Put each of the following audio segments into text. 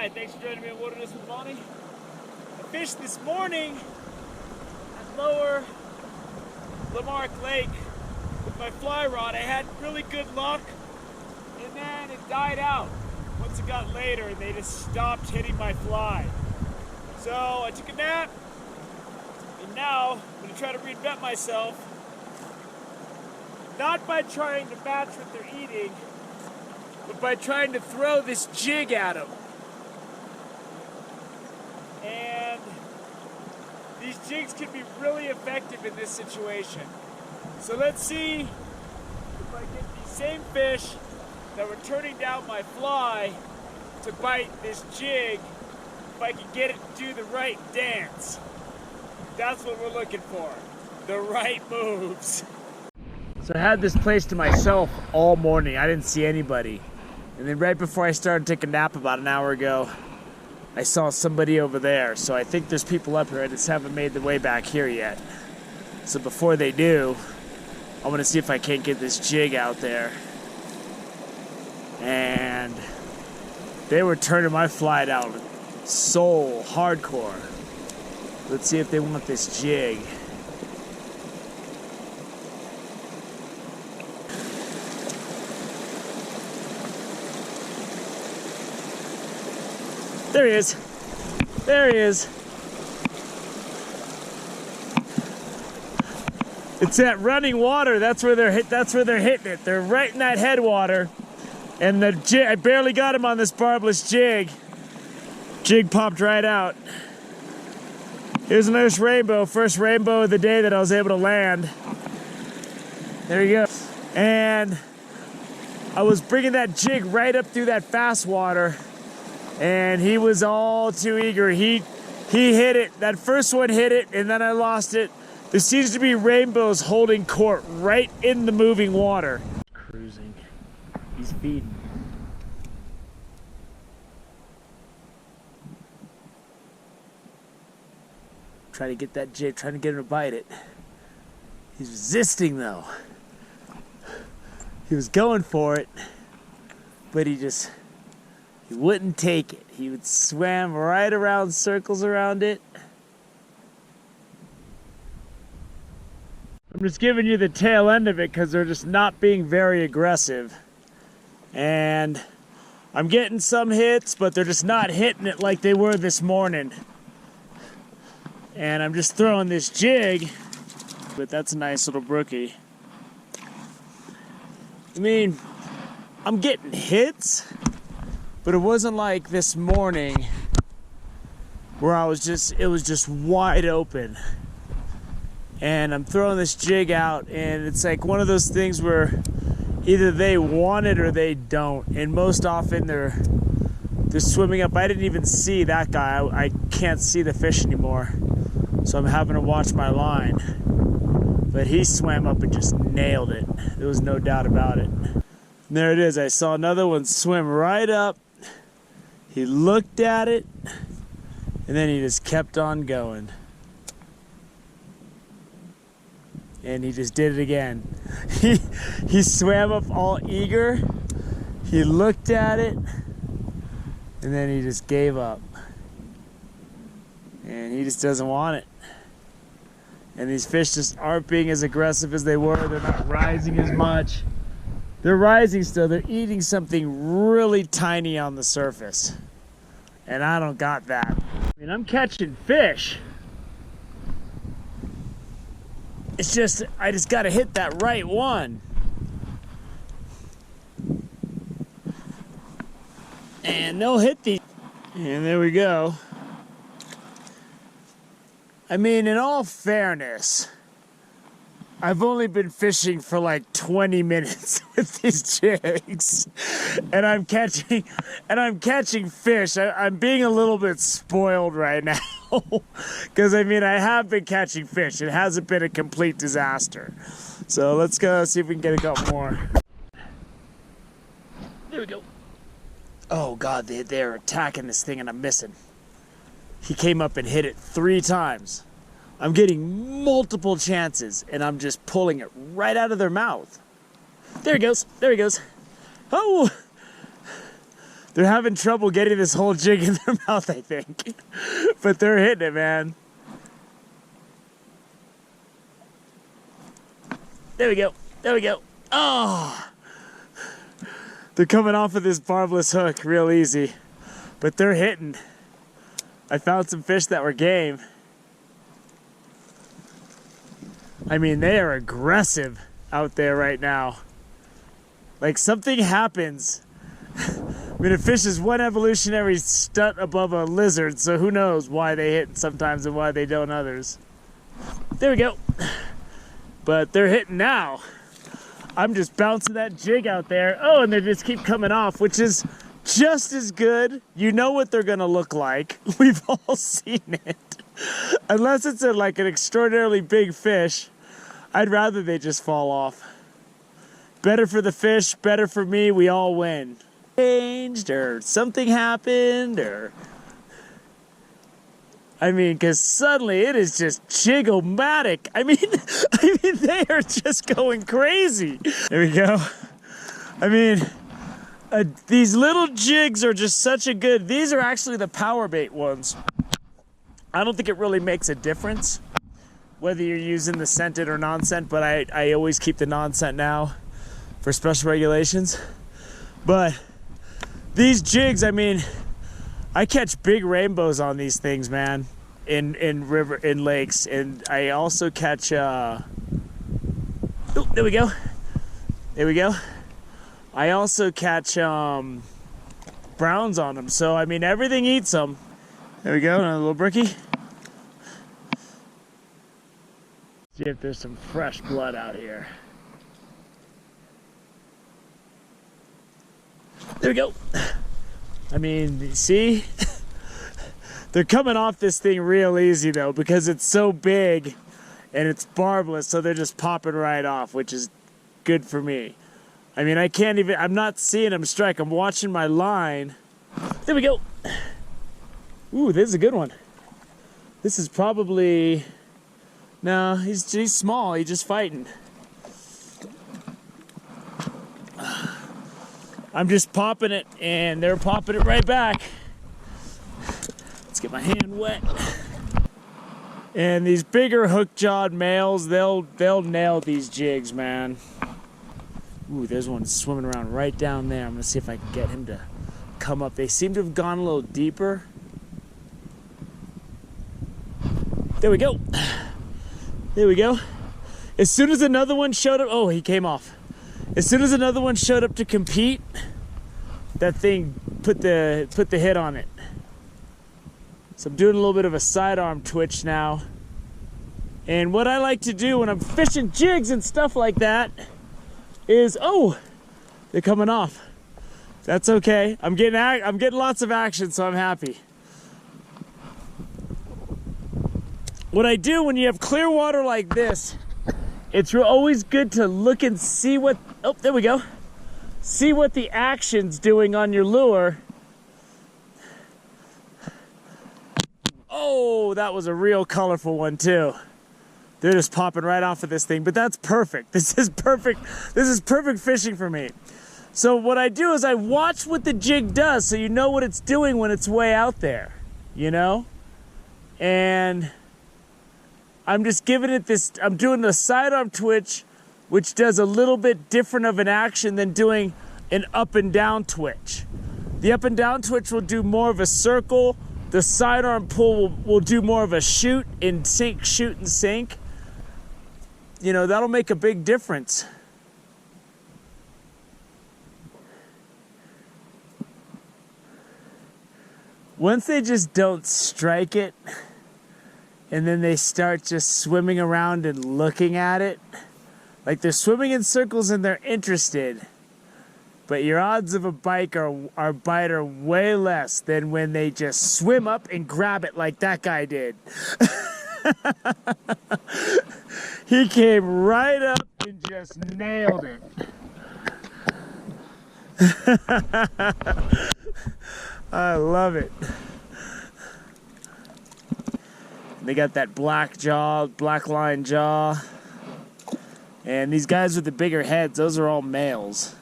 Hi, thanks for joining me on Wilderness with Bonnie. I fished this morning at lower Lamarck Lake with my fly rod. I had really good luck, and then it died out once it got later and they just stopped hitting my fly. So I took a nap, and now I'm going to try to reinvent myself, not by trying to match what they're eating, but by trying to throw this jig at them. And these jigs can be really effective in this situation. So let's see if I get these same fish that were turning down my fly to bite this jig, if I can get it to do the right dance. That's what we're looking for, the right moves. So I had this place to myself all morning. I didn't see anybody. And then right before I started taking a nap about an hour ago, I saw somebody over there. So I think there's people up here. I just haven't made the way back here yet. So before they do, I want to see if I can't get this jig out there. And they were turning my fly down so hardcore. Let's see if they want this jig. There he is. There he is. It's that running water. That's where they're hitting it. They're right in that headwater. And the jig, I barely got him on this barbless jig. Jig popped right out. Here's a nice rainbow. First rainbow of the day that I was able to land. There you go. And I was bringing that jig right up through that fast water. And he was all too eager. He hit it. That first one hit it, and then I lost it. There seems to be rainbows holding court right in the moving water. Cruising. He's feeding. Trying to get that jig, trying to get him to bite it. He's resisting though. He was going for it, but he wouldn't take it. He would swim right around, circles around it. I'm just giving you the tail end of it because they're just not being very aggressive. And I'm getting some hits, but they're just not hitting it like they were this morning. And I'm just throwing this jig, but that's a nice little brookie. I mean, I'm getting hits, but it wasn't like this morning where it was just wide open. And I'm throwing this jig out, and it's like one of those things where either they want it or they don't. And most often they're swimming up. I didn't even see that guy. I can't see the fish anymore. So I'm having to watch my line. But he swam up and just nailed it. There was no doubt about it. And there it is. I saw another one swim right up. He looked at it, and then he just kept on going. And he just did it again. He swam up all eager. He looked at it, and then he just gave up. And he just doesn't want it. And these fish just aren't being as aggressive as they were. They're not rising as much. They're rising still. They're eating something really tiny on the surface. And I don't got that. I mean, I'm catching fish. It's just, I just got to hit that right one. And they'll hit these. And there we go. I mean, in all fairness, I've only been fishing for like 20 minutes with these jigs, and I'm catching fish. I'm being a little bit spoiled right now, because I mean, I have been catching fish. It hasn't been a complete disaster. So let's go see if we can get a couple more. There we go. Oh God, they're attacking this thing, and I'm missing. He came up and hit it 3 times. I'm getting multiple chances, and I'm just pulling it right out of their mouth. There he goes. There he goes. Oh! They're having trouble getting this whole jig in their mouth, I think. But they're hitting it, man. There we go. There we go. Oh! They're coming off of this barbless hook real easy. But they're hitting. I found some fish that were game. I mean, they are aggressive out there right now. Like, something happens. I mean, a fish is one evolutionary stunt above a lizard, so who knows why they hit sometimes and why they don't others. There we go. But they're hitting now. I'm just bouncing that jig out there. Oh, and they just keep coming off, which is just as good. You know what they're gonna look like. We've all seen it. Unless it's like an extraordinarily big fish, I'd rather they just fall off. Better for the fish, better for me, we all win. Changed, or something happened, or... I mean, because suddenly it is just jig-o-matic. I mean, they are just going crazy. There we go. I mean, these little jigs are just such a good... These are actually the power bait ones. I don't think it really makes a difference whether you're using the scented or non-scent, but I always keep the non-scent now for special regulations. But these jigs, I mean, I catch big rainbows on these things, man, in lakes, and I also catch oh, there we go. There we go. I also catch browns on them. So I mean, everything eats them. There we go, another little brookie. See if there's some fresh blood out here. There we go. I mean, you see? They're coming off this thing real easy though, because it's so big and it's barbless, so they're just popping right off, which is good for me. I mean, I'm not seeing them strike. I'm watching my line. There we go. Ooh, this is a good one. This is probably, no, he's small, he's just fighting. I'm just popping it, and they're popping it right back. Let's get my hand wet. And these bigger hook-jawed males, they'll nail these jigs, man. Ooh, there's one swimming around right down there. I'm gonna see if I can get him to come up. They seem to have gone a little deeper. There we go. There we go. As soon as another one showed up, oh, he came off. As soon as another one showed up to compete, that thing put the hit on it. So I'm doing a little bit of a sidearm twitch now. And what I like to do when I'm fishing jigs and stuff like that is, oh, they're coming off. That's okay. I'm getting lots of action, so I'm happy. What I do when you have clear water like this, it's always good to look and see what, oh, there we go. See what the action's doing on your lure. Oh, that was a real colorful one too. They're just popping right off of this thing, but that's perfect. This is perfect. This is perfect fishing for me. So what I do is I watch what the jig does so you know what it's doing when it's way out there, you know? And I'm just giving it this, I'm doing the sidearm twitch, which does a little bit different of an action than doing an up and down twitch. The up and down twitch will do more of a circle. The sidearm pull will do more of a shoot and sink, shoot and sink. You know, that'll make a big difference. Once they just don't strike it, and then they start just swimming around and looking at it, like they're swimming in circles and they're interested, but your odds of a bite are way less than when they just swim up and grab it like that guy did. He came right up and just nailed it. I love it. They got that black jaw, black line jaw. And these guys with the bigger heads, those are all males.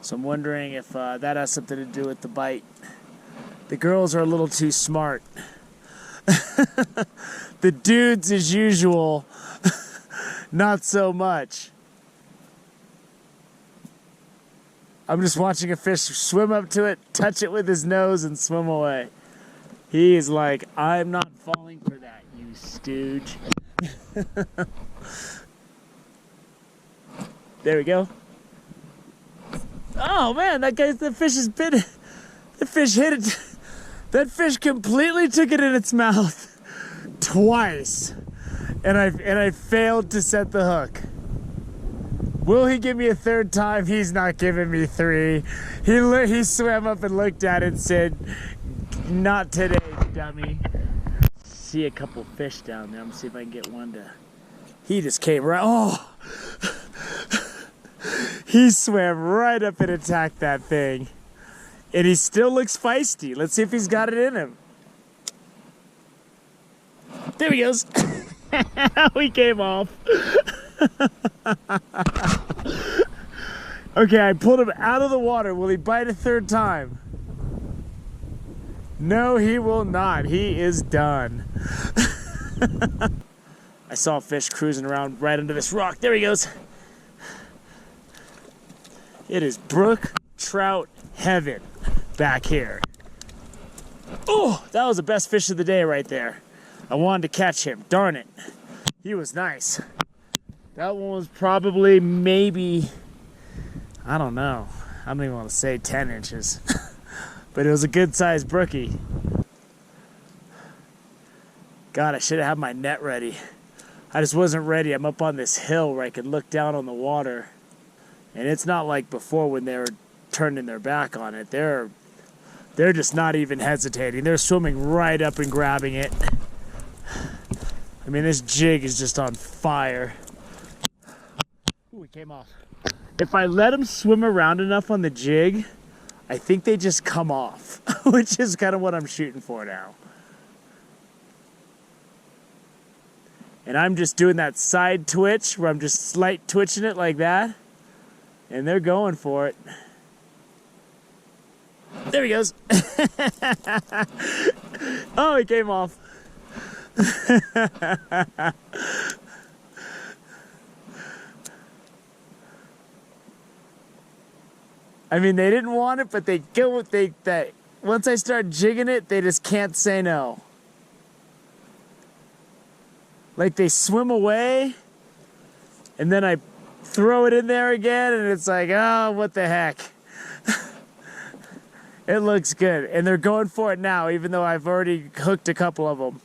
So I'm wondering if that has something to do with the bite. The girls are a little too smart. The dudes, as usual, not so much. I'm just watching a fish swim up to it, touch it with his nose, and swim away. He is like, I'm not falling for that, you stooge. There we go. Oh man, the fish has been, the fish hit it. That fish completely took it in its mouth twice. And I failed to set the hook. Will he give me a third time? He's not giving me three. He swam up and looked at it and said, not today, dummy. See a couple fish down there. I'm gonna see if I can get one to. He just came right. Oh! He swam right up and attacked that thing. And he still looks feisty. Let's see if he's got it in him. There he goes. He came off. Okay, I pulled him out of the water. Will he bite a third time? No, he will not. He is done. I saw a fish cruising around right under this rock. There he goes. It is brook trout heaven back here. Oh, that was the best fish of the day right there. I wanted to catch him. Darn it. He was nice. That one was probably maybe, I don't know. I don't even want to say 10 inches. But it was a good sized brookie. God, I should have had my net ready. I just wasn't ready. I'm up on this hill where I could look down on the water. And it's not like before when they were turning their back on it. They're just not even hesitating. They're swimming right up and grabbing it. I mean, this jig is just on fire. Ooh, it came off. If I let them swim around enough on the jig, I think they just come off, which is kind of what I'm shooting for now. And I'm just doing that side twitch where I'm just slight twitching it like that. And they're going for it. There he goes. Oh, he came off. I mean, they didn't want it, but they go with that. Once I start jigging it, they just can't say no. Like they swim away, and then I throw it in there again, and it's like, oh, what the heck. It looks good, and they're going for it now, even though I've already hooked a couple of them.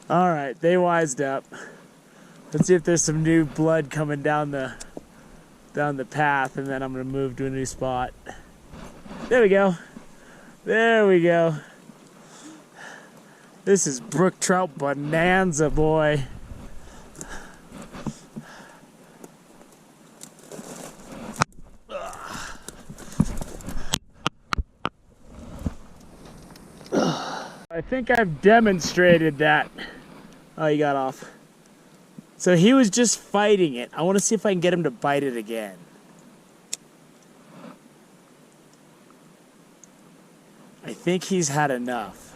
All right, they wised up. Let's see if there's some new blood coming down the path, and then I'm gonna move to a new spot. There we go. There we go. This is brook trout bonanza, boy. I think I've demonstrated that. Oh, he got off. So he was just fighting it. I want to see if I can get him to bite it again. I think he's had enough.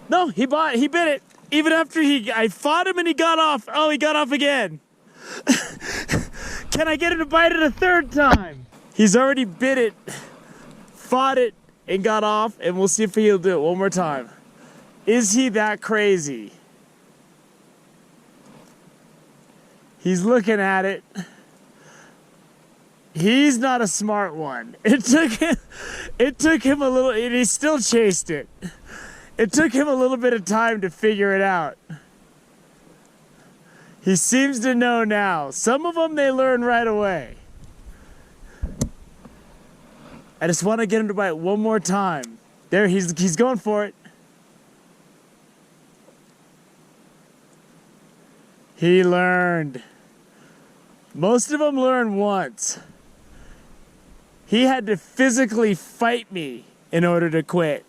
No, he bit it. Even after I fought him and he got off. Oh, he got off again. Can I get him to bite it a third time? He's already bit it, fought it, and got off, and we'll see if he'll do it one more time. Is he that crazy? He's looking at it. He's not a smart one. It took him a little, and he still chased it. It took him a little bit of time to figure it out. He seems to know now. Some of them, they learn right away. I just want to get him to bite one more time. There, he's going for it. He learned. Most of them learn once. He had to physically fight me in order to quit.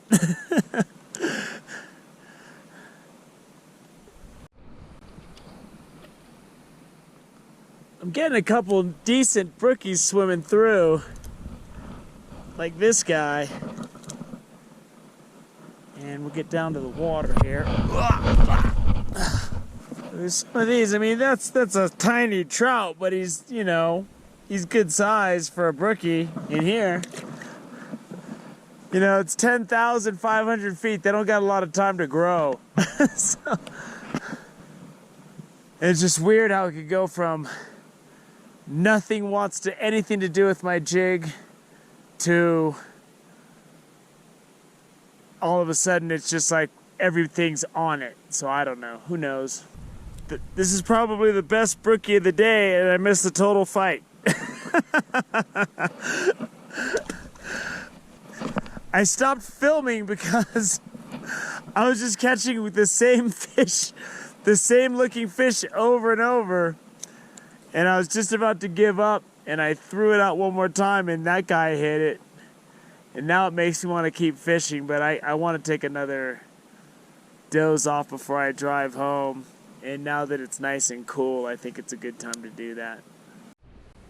I'm getting a couple decent brookies swimming through, like this guy. And we'll get down to the water here. There's some of these. I mean, that's a tiny trout, but he's, you know, he's good size for a brookie in here. You know, it's 10,500 feet. They don't got a lot of time to grow. So, it's just weird how it could go from nothing wants to anything to do with my jig to all of a sudden it's just like everything's on it. So I don't know. Who knows? This is probably the best brookie of the day, and I missed the total fight. I stopped filming because I was just catching the same fish, the same looking fish over and over. And I was just about to give up, and I threw it out one more time, and that guy hit it. And now it makes me want to keep fishing, but I want to take another doze off before I drive home. And now that it's nice and cool, I think it's a good time to do that.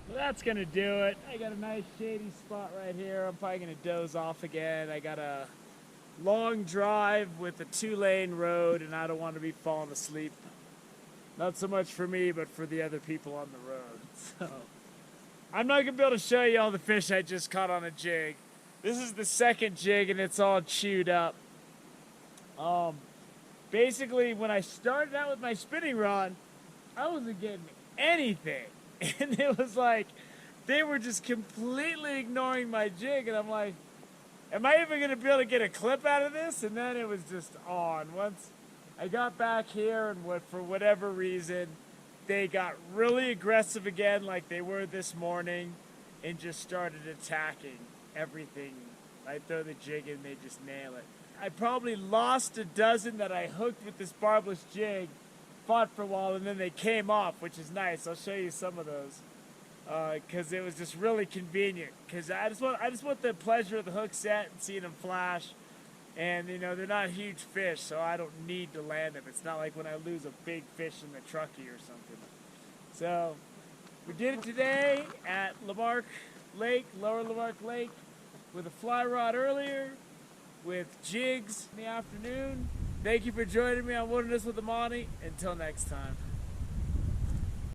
Well, that's going to do it. I got a nice shady spot right here. I'm probably going to doze off again. I got a long drive with a 2-lane road, and I don't want to be falling asleep. Not so much for me, but for the other people on the road. So I'm not going to be able to show you all the fish I just caught on a jig. This is the second jig, and it's all chewed up. Basically, when I started out with my spinning rod, I wasn't getting anything. And it was like, they were just completely ignoring my jig, and I'm like, am I even going to be able to get a clip out of this? And then it was just on. Once I got back here, and for whatever reason, they got really aggressive again like they were this morning and just started attacking everything. I throw the jig and they just nail it. I probably lost a dozen that I hooked with this barbless jig, fought for a while, and then they came off, which is nice. I'll show you some of those because it was just really convenient. Because I just want the pleasure of the hook set and seeing them flash. And you know, they're not huge fish, so I don't need to land them. It's not like when I lose a big fish in the truckee or something. So we did it today at Lamarck Lake, Lower Lamarck Lake, with a fly rod earlier, with jigs in the afternoon. Thank you for joining me on Wilderness with Amani. Until next time.